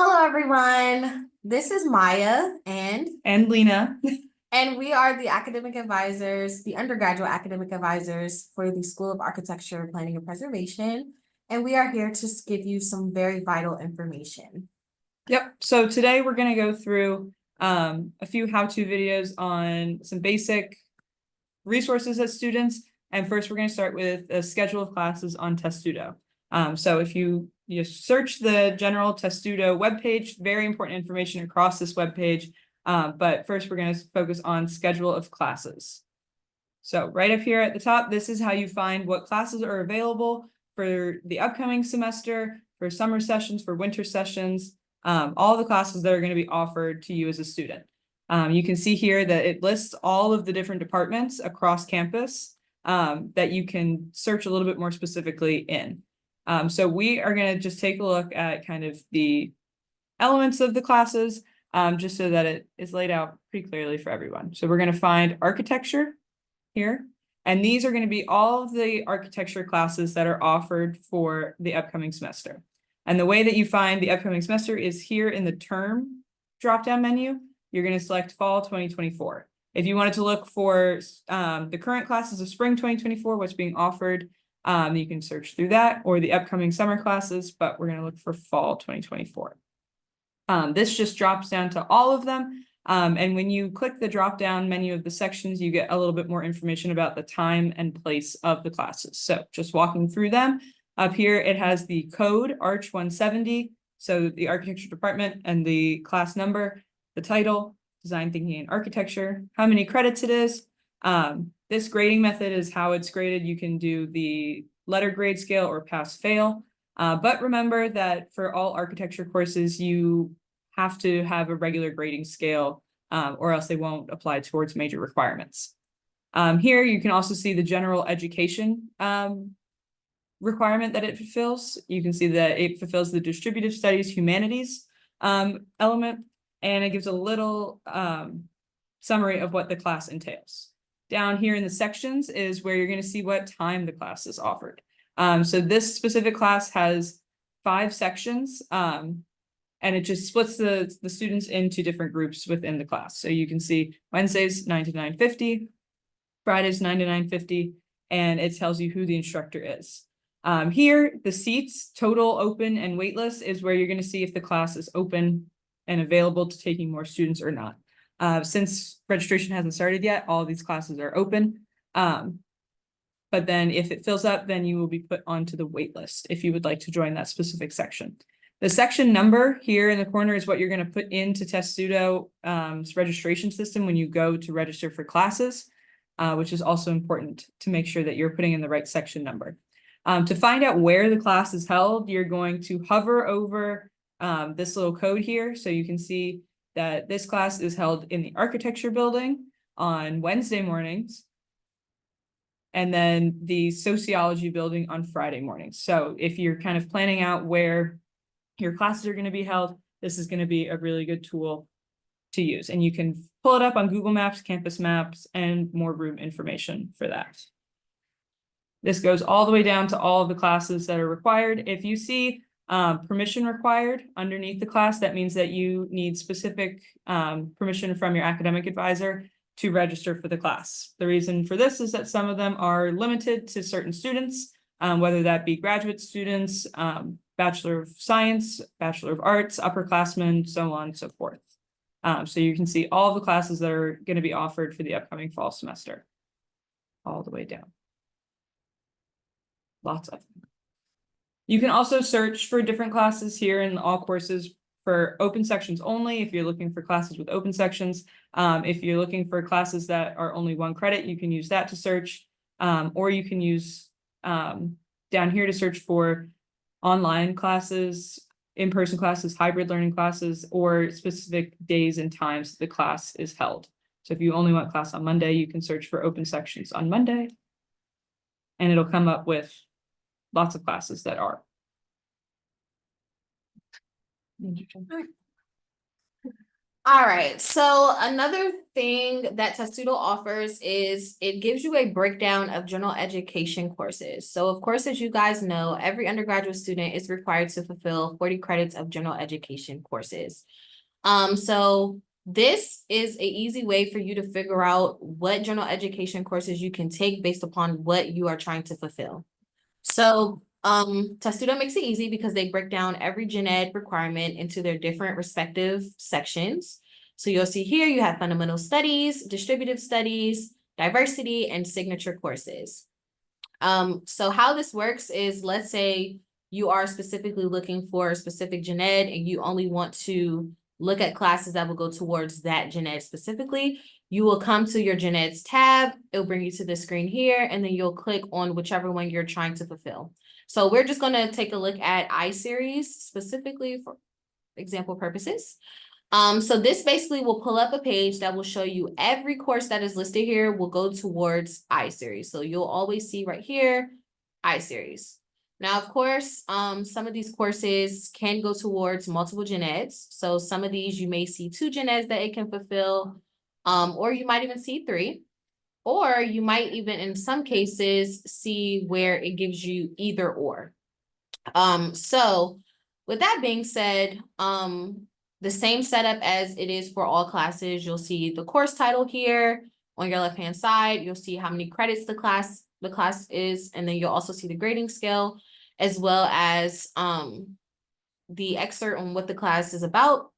Hello, everyone. This is Maya, And Lena. and we are the academic advisors, the undergraduate academic advisors for the School of Architecture, Planning, and Preservation. And we are here to give you some very vital information. Yep. So today we're going to go through a few how-to videos on some basic resources as students. And first, we're going to start with a schedule of classes on Testudo. So if you search the general Testudo webpage, very important information across this webpage. But first, we're going to focus on schedule of classes. So right up here at the top, this is how you find what classes are available for the upcoming semester, for summer sessions, for winter sessions, all the classes that are going to be offered to you as a student. You can see here that it lists all of the different departments across campus that you can search a little bit more specifically in. So we are going to just take a look at kind of the elements of the classes, just so that it is laid out pretty clearly for everyone. So we're going to find architecture here. And these are going to be all of the architecture classes that are offered for the upcoming semester. And the way that you find the upcoming semester is here in the term drop-down menu. You're going to select fall 2024. If you wanted to look for the current classes of spring 2024, what's being offered, you can search through that, or the upcoming summer classes, but we're going to look for fall 2024. This just drops down to all of them. And when you click the drop-down menu of the sections, you get a little bit more information about the time and place of the classes. So just walking through them, up here it has the code Arch 170, so the architecture department and the class number, the title, design thinking and architecture, how many credits it is. This grading method is how it's graded. You can do the letter grade scale or pass fail. But remember that for all architecture courses, you have to have a regular grading scale, or else they won't apply towards major requirements. Here you can also see the general education requirement that it fulfills. You can see that it fulfills the distributive studies humanities element, and it gives a little summary of what the class entails. Down here in the sections is where you're going to see what time the class is offered. So this specific class has 5 sections, and it just splits the students into different groups within the class. So you can see Wednesdays 9 to 9:50, Fridays 9 to 9:50, and it tells you who the instructor is. Here, the seats, total, open, and waitlist is where you're going to see if the class is open and available to taking more students or not. Since registration hasn't started yet, all of these classes are open. But then if it fills up, then you will be put onto the wait list if you would like to join that specific section. The section number here in the corner is what you're going to put into Testudo's registration system when you go to register for classes, which is also important to make sure that you're putting in the right section number. To find out where the class is held, you're going to hover over this little code here. So you can see that this class is held in the architecture building on Wednesday mornings, and then the sociology building on Friday mornings. So if you're kind of planning out where your classes are going to be held, this is going to be a really good tool to use. And you can pull it up on Google Maps, Campus Maps, and more room information for that. This goes all the way down to all of the classes that are required. If you see permission required underneath the class, that means that you need specific permission from your academic advisor to register for the class. The reason for this is that some of them are limited to certain students, whether that be graduate students, Bachelor of Science, Bachelor of Arts, upperclassmen, so on and so forth. So you can see all the classes that are going to be offered for the upcoming fall semester, all the way down. Lots of them. You can also search for different classes here in all courses for open sections only, if you're looking for classes with open sections. If you're looking for classes that are only 1 credit, you can use that to search, or you can use down here to search for online classes, in-person classes, hybrid learning classes, or specific days and times the class is held. So if you only want class on Monday, you can search for open sections on Monday, and it'll come up with lots of classes that are. All right, so another thing that Testudo offers is it gives you a breakdown of general education courses. So of course, as you guys know, every undergraduate student is required to fulfill 40 credits of general education courses. So this is an easy way for you to figure out what general education courses you can take based upon what you are trying to fulfill. So Testudo makes it easy because they break down every gen ed requirement into their different respective sections. So you'll see here you have fundamental studies, distributive studies, diversity, and signature courses. So how this works is, let's say you are specifically looking for a specific gen ed and you only want to look at classes that will go towards that gen ed specifically. You will come to your gen eds tab, it'll bring you to the screen here, and then you'll click on whichever one you're trying to fulfill. So we're just going to take a look at I-Series specifically for example purposes. So this basically will pull up a page that will show you every course that is listed here will go towards I-Series. So you'll always see right here, I-Series. Now, of course, some of these courses can go towards multiple gen eds. So some of these you may see 2 gen eds that it can fulfill, or you might even see 3. Or you might even, in some cases, see where it gives you either or. So with that being said, the same setup as it is for all classes, you'll see the course title here on your left-hand side. You'll see how many credits the class is, and then you'll also see the grading scale, as well as the excerpt on what the class is about.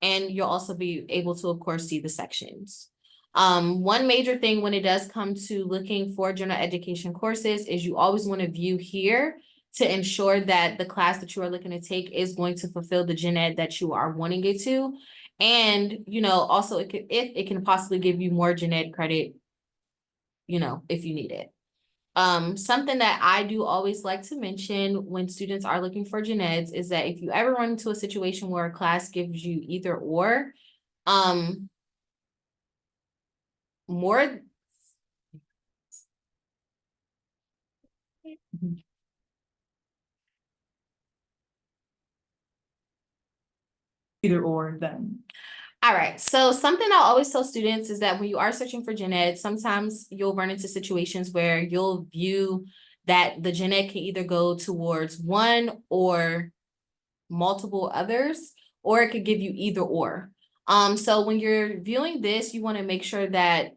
And you'll also be able to, of course, see the sections. One major thing when it does come to looking for general education courses is you always want to view here to ensure that the class that you are looking to take is going to fulfill the gen ed that you are wanting it to. And, also if it can possibly give you more gen ed credit, if you need it. Something that I do always like to mention when students are looking for gen eds is that if you ever run into a situation where a class gives you either or, more Either or then. All right, so something I always tell students is that when you are searching for gen ed, sometimes you'll run into situations where you'll view that the gen ed can either go towards one or multiple others, or it could give you either or. So when you're viewing this, you want to make sure that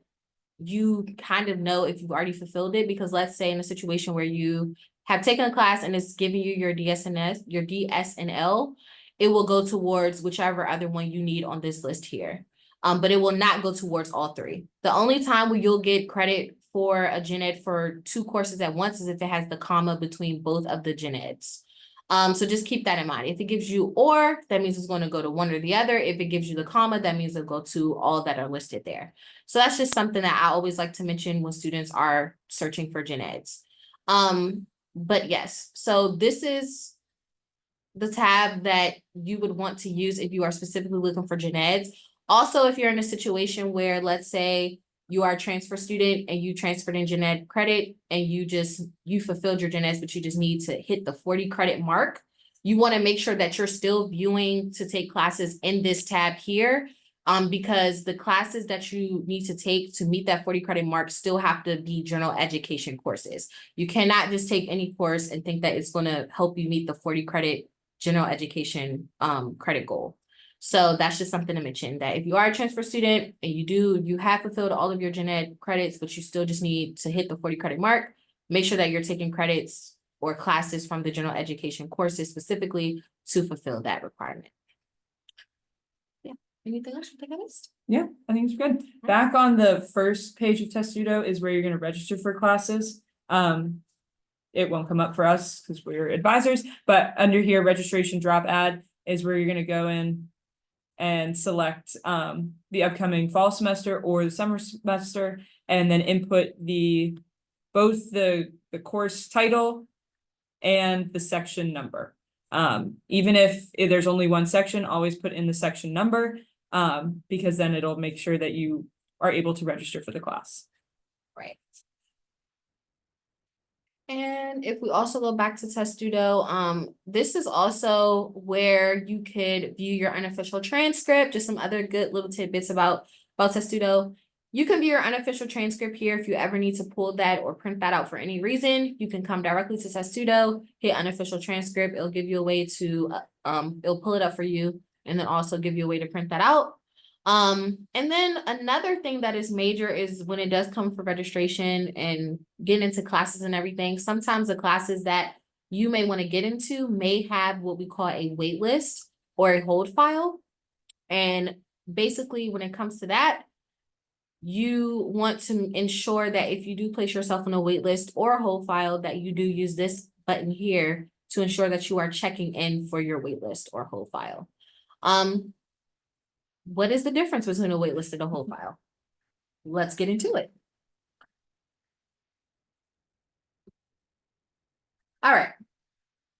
you kind of know if you've already fulfilled it, because let's say in a situation where you have taken a class and it's giving you your DS&L, it will go towards whichever other one you need on this list here. But it will not go towards all 3. The only time where you'll get credit for a gen ed for 2 courses at once is if it has the comma between both of the gen eds. So just keep that in mind. If it gives you or, that means it's going to go to one or the other. If it gives you the comma, that means it'll go to all that are listed there. So that's just something that I always like to mention when students are searching for gen eds. But yes, so this is the tab that you would want to use if you are specifically looking for gen eds. Also, if you're in a situation where, let's say, you are a transfer student and you transferred in gen ed credit and you fulfilled your gen eds, but you just need to hit the 40 credit mark, you want to make sure that you're still viewing to take classes in this tab here, because the classes that you need to take to meet that 40 credit mark still have to be general education courses. You cannot just take any course and think that it's going to help you meet the 40 credit general education credit goal. So that's just something to mention, that if you are a transfer student and you have fulfilled all of your gen ed credits, but you still just need to hit the 40 credit mark, make sure that you're taking credits or classes from the general education courses specifically to fulfill that requirement. Yeah. Anything else you think I missed? Yeah, I think it's good. Back on the first page of Testudo is where you're going to register for classes. It won't come up for us because we're advisors, but under here, registration drop add is where you're going to go in and select the upcoming fall semester or the summer semester, and then input both the course title and the section number. Even if there's only one section, always put in the section number, because then it'll make sure that you are able to register for the class. Right. And if we also go back to Testudo, this is also where you could view your unofficial transcript, just some other good little tidbits about Testudo. You can view your unofficial transcript here if you ever need to pull that or print that out for any reason. You can come directly to Testudo, hit unofficial transcript. It'll give you a way to, it'll pull it up for you and then also give you a way to print that out. And then another thing that is major is when it does come for registration and getting into classes and everything, sometimes the classes that you may want to get into may have what we call a wait list or a hold file. And basically, when it comes to that, you want to ensure that if you do place yourself on a wait list or a hold file, that you do use this button here to ensure that you are checking in for your wait list or hold file. What is the difference between a wait list and a hold file? Let's get into it. All right.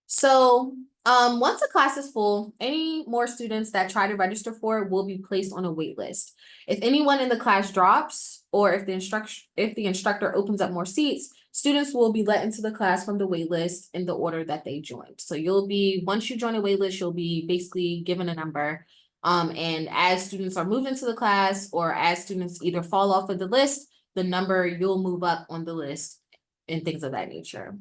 So once a class is full, any more students that try to register for it will be placed on a wait list. If anyone in the class drops, or if the instructor opens up more seats, students will be let into the class from the wait list in the order that they joined. So once you join a wait list, you'll be basically given a number. And as students are moving to the class, or as students either fall off of the list, the number you'll move up on the list and things of that nature.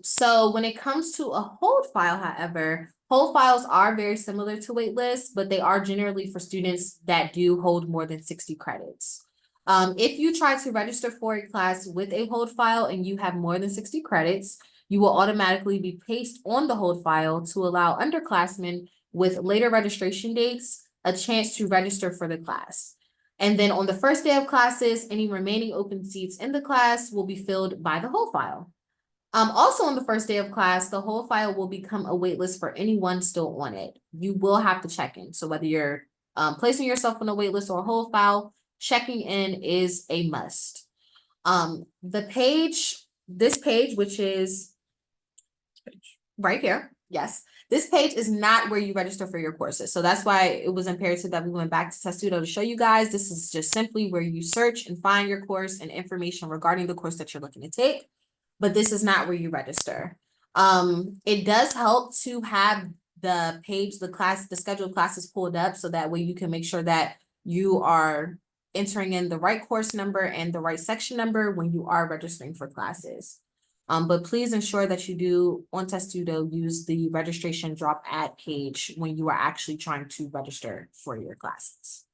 So when it comes to a hold file, however, hold files are very similar to wait lists, but they are generally for students that do hold more than 60 credits. If you try to register for a class with a hold file and you have more than 60 credits, you will automatically be placed on the hold file to allow underclassmen with later registration dates a chance to register for the class. And then on the first day of classes, any remaining open seats in the class will be filled by the hold file. Also on the first day of class, the whole file will become a wait list for anyone still on it. You will have to check in. So whether you're placing yourself on a wait list or a whole file, checking in is a must. This page, which is right here, yes, this page is not where you register for your courses. So that's why it was imperative that we went back to Testudo to show you guys. This is just simply where you search and find your course and information regarding the course that you're looking to take. But this is not where you register. It does help to have the page, the scheduled classes pulled up so that way you can make sure that you are entering in the right course number and the right section number when you are registering for classes. But please ensure that you do on Testudo use the registration drop add page when you are actually trying to register for your classes.